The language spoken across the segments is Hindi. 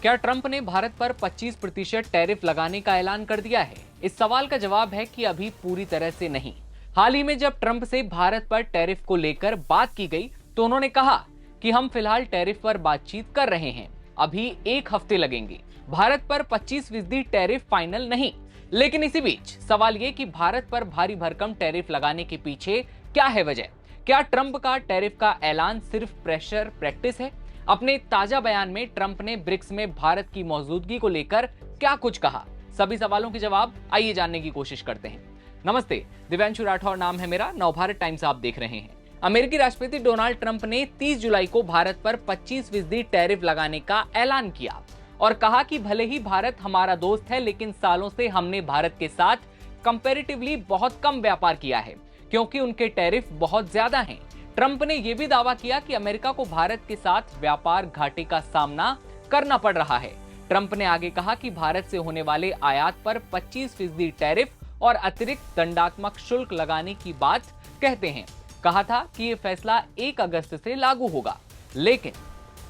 क्या ट्रंप ने भारत पर 25% टैरिफ लगाने का ऐलान कर दिया है? इस सवाल का जवाब है कि अभी पूरी तरह से नहीं। हाल ही में जब ट्रंप से भारत पर टैरिफ को लेकर बात की गई तो उन्होंने कहा कि हम फिलहाल टैरिफ पर बातचीत कर रहे हैं, अभी 1 हफ्ते लगेंगे। भारत पर 25% टैरिफ फाइनल नहीं। लेकिन इसी बीच सवाल ये कि भारत पर भारी भरकम टैरिफ लगाने के पीछे क्या है वजह? क्या ट्रंप का टैरिफ का ऐलान सिर्फ प्रेशर प्रैक्टिस है? अपने ताजा बयान में ट्रंप ने ब्रिक्स में भारत की मौजूदगी को लेकर क्या कुछ कहा? सभी सवालों के जवाब आइए जानने की कोशिश करते हैं। नमस्ते, दिव्यांशु राठौर नाम है मेरा। नवभारत टाइम्स आप देख रहे हैं। अमेरिकी राष्ट्रपति डोनाल्ड ट्रंप ने 30 जुलाई को भारत पर 25% टैरिफ लगाने का ऐलान किया और कहा कि भले ही भारत हमारा दोस्त है, लेकिन सालों से हमने भारत के साथ कंपैरेटिवली बहुत कम व्यापार किया है क्योंकि उनके टैरिफ बहुत ज्यादा हैं। ट्रंप ने यह भी दावा किया कि अमेरिका को भारत के साथ व्यापार घाटे का सामना करना पड़ रहा है। ट्रंप ने आगे कहा कि भारत से होने वाले आयात पर 25% टैरिफ और अतिरिक्त दंडात्मक शुल्क लगाने की बात कहते हैं। कहा था कि यह फैसला 1 अगस्त से लागू होगा। लेकिन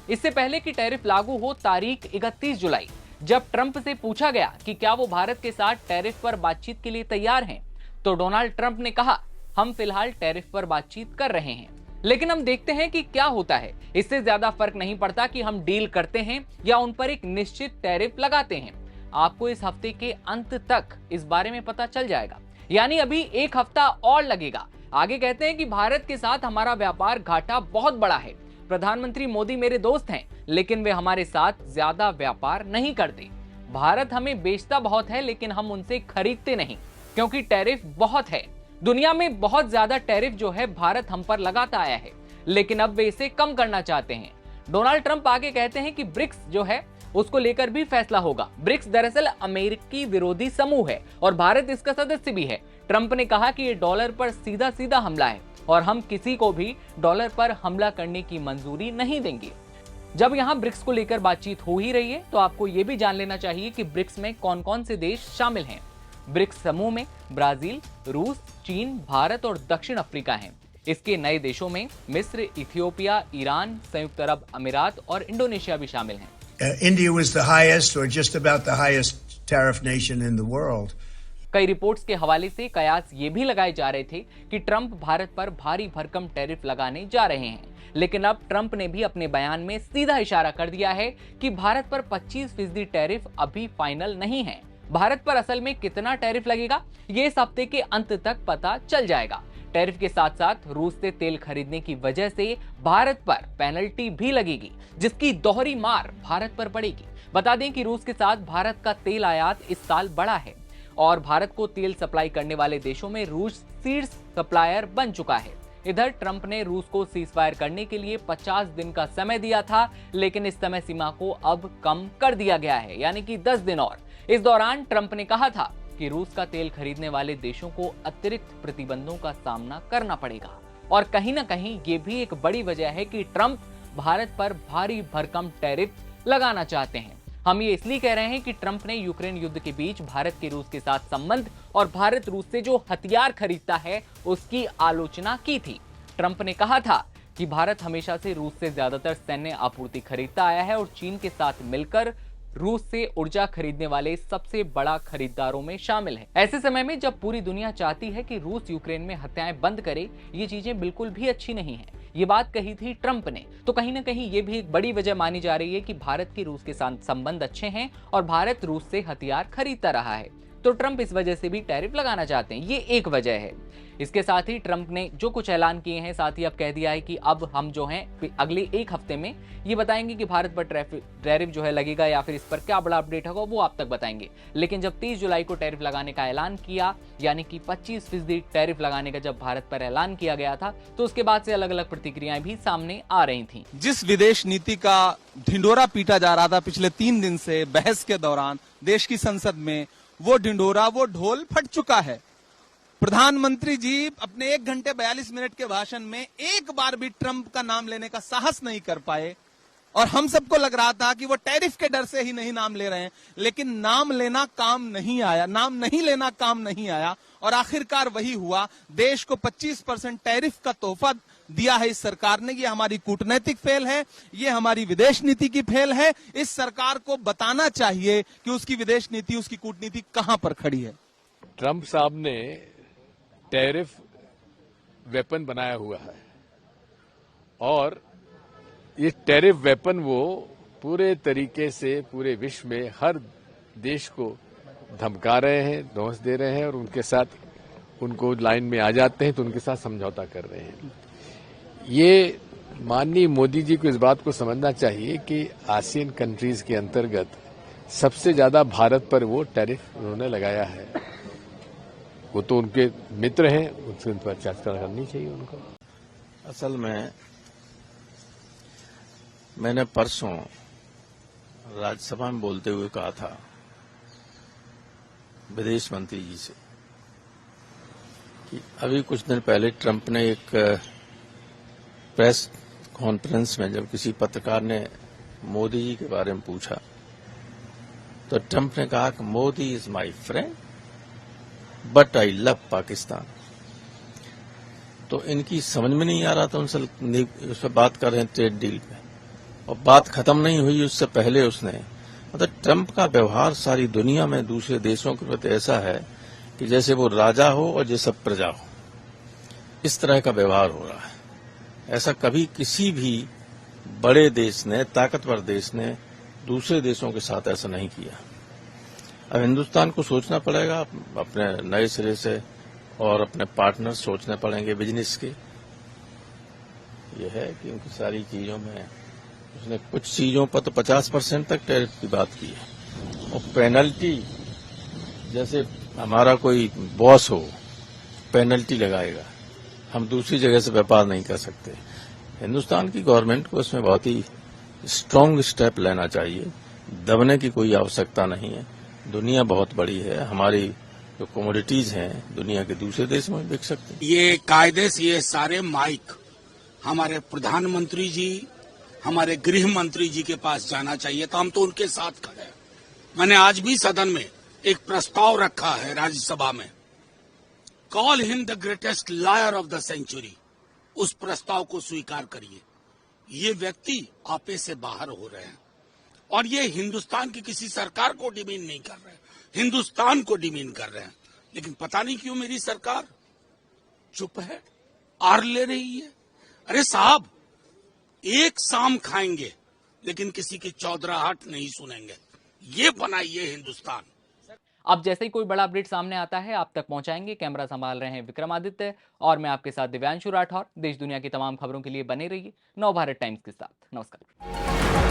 इससे पहले कि टैरिफ लागू हो तारीख 31 जुलाई, जब ट्रंप से पूछा गया कि क्या वो भारत के साथ टैरिफ पर बातचीत के लिए तैयार हैं, तो डोनाल्ड ट्रंप ने कहा, हम फिलहाल टैरिफ पर बातचीत कर रहे हैं, लेकिन हम देखते हैं कि क्या होता है। इससे ज्यादा फर्क नहीं पड़ता कि हम डील करते हैं या उन पर एक निश्चित टैरिफ लगाते हैं। आपको इस हफ्ते के अंत तक इस बारे में पता चल जाएगा, यानी अभी 1 हफ्ता और लगेगा। आगे कहते हैं कि भारत के साथ हमारा व्यापार घाटा बहुत बड़ा है। प्रधानमंत्री मोदी मेरे दोस्त हैं, लेकिन वे हमारे साथ ज्यादा व्यापार नहीं करते। भारत हमें बेचता बहुत है, लेकिन हम उनसे खरीदते नहीं क्योंकि टैरिफ बहुत है। दुनिया में बहुत ज्यादा टैरिफ जो है भारत हम पर लगाता आया है, लेकिन अब वे इसे कम करना चाहते हैं। डोनाल्ड ट्रंप आगे कहते हैं कि ब्रिक्स जो है उसको लेकर भी फैसला होगा। ब्रिक्स दरअसल अमेरिकी विरोधी समूह है और भारत इसका सदस्य भी है। ट्रंप ने कहा कि ये डॉलर पर सीधा सीधा हमला है और हम किसी को भी डॉलर पर हमला करने की मंजूरी नहीं देंगे। जब यहाँ ब्रिक्स को लेकर बातचीत हो ही रही है तो आपको ये भी जान लेना चाहिए कि ब्रिक्स में कौन कौन से देश शामिल हैं। ब्रिक्स समूह में ब्राजील, रूस, चीन, भारत और दक्षिण अफ्रीका हैं। इसके नए देशों में मिस्र, इथियोपिया, ईरान, संयुक्त अरब अमीरात और इंडोनेशिया भी शामिल हैं। India was the highest or just about the highest tariff nation in the world. कई रिपोर्ट्स के हवाले से कयास ये भी लगाए जा रहे थे कि ट्रंप भारत पर भारी भरकम टैरिफ लगाने जा रहे हैं, लेकिन अब ट्रंप ने भी अपने बयान में सीधा इशारा कर दिया है कि भारत पर 25% टैरिफ अभी फाइनल नहीं है। भारत पर असल में कितना टैरिफ लगेगा ये इस हफ्ते के अंत तक पता चल जाएगा। टैरिफ के साथ साथ रूस से तेल खरीदने की वजह से भारत पर पेनल्टी भी लगेगी, जिसकी दोहरी मार भारत पर पड़ेगी। बता दें कि रूस के साथ भारत का तेल आयात इस साल बढ़ा है और भारत को तेल सप्लाई करने वाले देशों में रूस शीर्ष सप्लायर बन चुका है। इधर ट्रंप ने रूस को सीजफायर करने के लिए 50 दिन का समय दिया था, लेकिन इस समय सीमा को अब कम कर दिया गया है, यानी कि 10 दिन और। इस दौरान ट्रंप ने कहा था कि रूस का तेल खरीदने वाले देशों को अतिरिक्त प्रतिबंधों का सामना करना पड़ेगा और कहीं ना कहीं ये भी एक बड़ी वजह है कि ट्रंप भारत पर भारी भरकम टैरिफ लगाना चाहते हैं। हम ये इसलिए कह रहे हैं कि ट्रंप ने यूक्रेन युद्ध के बीच भारत के रूस के साथ संबंध और भारत रूस से जो हथियार खरीदता है उसकी आलोचना की थी। ट्रंप ने कहा था कि भारत हमेशा से रूस से ज्यादातर सैन्य आपूर्ति खरीदता आया है और चीन के साथ मिलकर रूस से ऊर्जा खरीदने वाले सबसे बड़ा खरीदारों में शामिल है। ऐसे समय में जब पूरी दुनिया चाहती है कि रूस यूक्रेन में हत्याएं बंद करे, ये चीजें बिल्कुल भी अच्छी नहीं है। ये बात कही थी ट्रंप ने, तो कहीं ना कहीं ये भी एक बड़ी वजह मानी जा रही है कि भारत के रूस के साथ संबंध अच्छे हैं और भारत रूस से हथियार खरीदता रहा है, तो ट्रंप इस वजह से भी टैरिफ लगाना चाहते हैं। ये एक वजह है। इसके साथ ही ट्रंप ने जो कुछ ऐलान किए हैं, साथ ही अब कह दिया है कि अब हम जो हैं अगले 1 हफ्ते में ये बताएंगे कि भारत पर टैरिफ जो है लगेगा या फिर इस पर क्या बड़ा अपडेट होगा वो आप तक बताएंगे। लेकिन जब 30 जुलाई को टैरिफ लगाने का ऐलान किया, यानी कि 25% टैरिफ लगाने का जब भारत पर ऐलान किया गया था, तो उसके बाद से अलग अलग प्रतिक्रियाएं भी सामने आ रही थी। जिस विदेश नीति का ढिंडोरा पीटा जा रहा था पिछले 3 दिन से बहस के दौरान देश की संसद में, वो ढिंडोरा, वो ढोल फट चुका है। प्रधानमंत्री जी अपने 1 घंटे 42 मिनट के भाषण में एक बार भी ट्रंप का नाम लेने का साहस नहीं कर पाए और हम सबको लग रहा था कि वो टैरिफ के डर से ही नहीं नाम ले रहे हैं, लेकिन नाम लेना काम नहीं आया, नाम नहीं लेना काम नहीं आया और आखिरकार वही हुआ। देश को 25% टैरिफ का तोहफा दिया है इस सरकार ने। ये हमारी कूटनैतिक फेल है, ये हमारी विदेश नीति की फेल है। इस सरकार को बताना चाहिए कि उसकी विदेश नीति, उसकी कूटनीति कहां पर खड़ी है। ट्रंप साहब ने टैरिफ वेपन बनाया हुआ है और ये टैरिफ वेपन वो पूरे तरीके से पूरे विश्व में हर देश को धमका रहे हैं, धौंस दे रहे हैं और उनके साथ उनको लाइन में आ जाते हैं तो उनके साथ समझौता कर रहे हैं। ये माननीय मोदी जी को इस बात को समझना चाहिए कि आसियान कंट्रीज के अंतर्गत सबसे ज्यादा भारत पर वो टैरिफ उन्होंने लगाया है। वो तो उनके मित्र हैं, उनसे उन पर चर्चा करनी चाहिए उनको। असल में मैंने परसों राज्यसभा में बोलते हुए कहा था विदेश मंत्री जी से कि अभी कुछ दिन पहले ट्रंप ने एक प्रेस कॉन्फ्रेंस में जब किसी पत्रकार ने मोदी जी के बारे में पूछा तो ट्रंप ने कहा कि Modi is my friend but I love Pakistan. तो इनकी समझ में नहीं आ रहा था, उनसे उस पर बात कर रहे हैं ट्रेड डील पे और बात खत्म नहीं हुई उससे पहले उसने मतलब ट्रंप का व्यवहार सारी दुनिया में दूसरे देशों के प्रति ऐसा है कि जैसे वो राजा हो और जैसे प्रजा हो, इस तरह का व्यवहार हो रहा है। ऐसा कभी किसी भी बड़े देश ने, ताकतवर देश ने दूसरे देशों के साथ ऐसा नहीं किया। अब हिंदुस्तान को सोचना पड़ेगा अपने नए सिरे से और अपने पार्टनर सोचने पड़ेंगे बिजनेस के। यह है कि उनकी सारी चीजों में उसने कुछ चीजों पर तो 50% तक टैरिफ की बात की है और पेनल्टी, जैसे हमारा कोई बॉस हो पेनल्टी लगाएगा, हम दूसरी जगह से व्यापार नहीं कर सकते। हिंदुस्तान की गवर्नमेंट को इसमें बहुत ही स्ट्रांग स्टेप लेना चाहिए, दबने की कोई आवश्यकता नहीं है। दुनिया बहुत बड़ी है, हमारी जो कमोडिटीज हैं दुनिया के दूसरे देश में बिक सकते हैं। ये कायदे से ये सारे माइक हमारे प्रधानमंत्री जी, हमारे गृह मंत्री जी के पास जाना चाहिए, तो हम तो उनके साथ खड़े हैं। मैंने आज भी सदन में एक प्रस्ताव रखा है राज्यसभा में, call him the greatest liar of the century. उस प्रस्ताव को स्वीकार करिए। ये व्यक्ति आपे से बाहर हो रहे हैं और ये हिंदुस्तान की किसी सरकार को डिमीन नहीं कर रहे हैं, हिंदुस्तान को डिमीन कर रहे हैं। लेकिन पता नहीं क्यों मेरी सरकार चुप है, आर ले रही है। अरे साहब, एक शाम खाएंगे लेकिन किसी की चौधराहट नहीं सुनेंगे। ये बनाइए हिंदुस्तान। अब जैसे ही कोई बड़ा अपडेट सामने आता है आप तक पहुंचाएंगे। कैमरा संभाल रहे हैं विक्रमादित्य और मैं आपके साथ दिव्यांशु राठौर। देश दुनिया की तमाम खबरों के लिए बने रहिए नवभारत टाइम्स के साथ। नमस्कार।